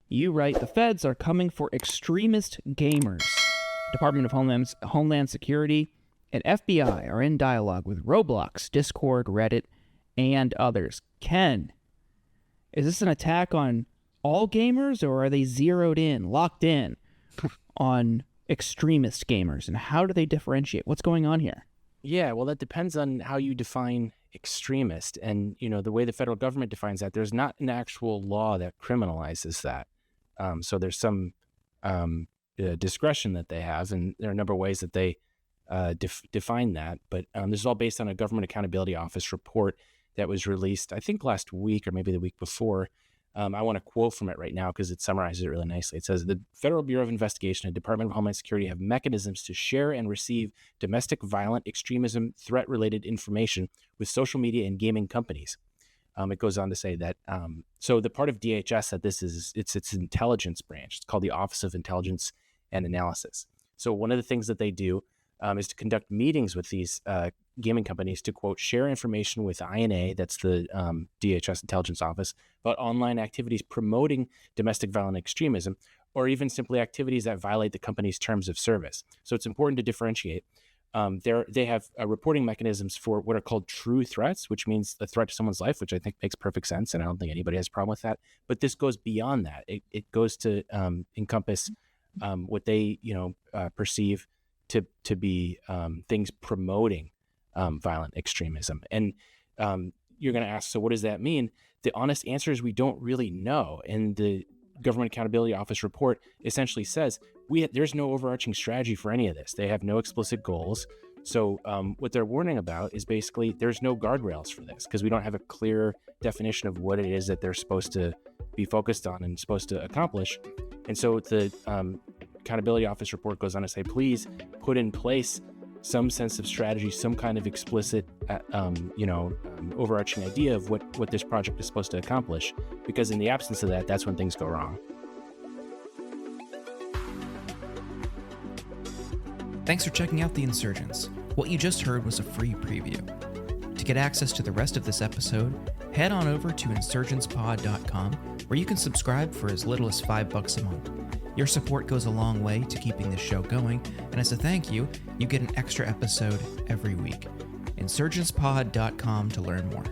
You write, the feds are coming for extremist gamers. Department of Homeland Security and FBI are in dialogue with Roblox, Discord, Reddit, and others. Ken, is this an attack on all gamers, or are they zeroed in, locked in on extremist gamers? And how do they differentiate? What's going on here? Yeah, well, that depends on how you define extremist. And, the way the federal government defines that, there's not an actual law that criminalizes that. So there's some discretion that they have, and there are a number of ways that they define that. But this is all based on a Government Accountability Office report that was released, I think, last week or maybe the week before. I want to quote from it right now because it summarizes it really nicely. It says, the Federal Bureau of Investigation and Department of Homeland Security have mechanisms to share and receive domestic violent extremism threat-related information with social media and gaming companies. It goes on to say that, so the part of DHS that this is, it's its intelligence branch. It's called the Office of Intelligence and Analysis. So one of the things that they do is to conduct meetings with these gaming companies to, quote, share information with INA, that's the DHS intelligence office, about online activities promoting domestic violent extremism, or even simply activities that violate the company's terms of service. So it's important to differentiate. They have reporting mechanisms for what are called true threats, which means a threat to someone's life, which I think makes perfect sense, and I don't think anybody has a problem with that. But this goes beyond that. It goes to encompass what they perceive to be things promoting violent extremism. And you're going to ask, so what does that mean? The honest answer is we don't really know. And the Government Accountability Office report essentially says there's no overarching strategy for any of this. They have no explicit goals. So what they're warning about is basically there's no guardrails for this because we don't have a clear definition of what it is that they're supposed to be focused on and supposed to accomplish. And so the Accountability Office report goes on to say, please put in place some sense of strategy, some kind of explicit, overarching idea of what this project is supposed to accomplish. Because in the absence of that, that's when things go wrong. Thanks for checking out The Insurgents. What you just heard was a free preview. To get access to the rest of this episode, head on over to insurgentspod.com, where you can subscribe for as little as $5 a month. Your support goes a long way to keeping this show going, and as a thank you, you get an extra episode every week. Insurgentspod.com to learn more.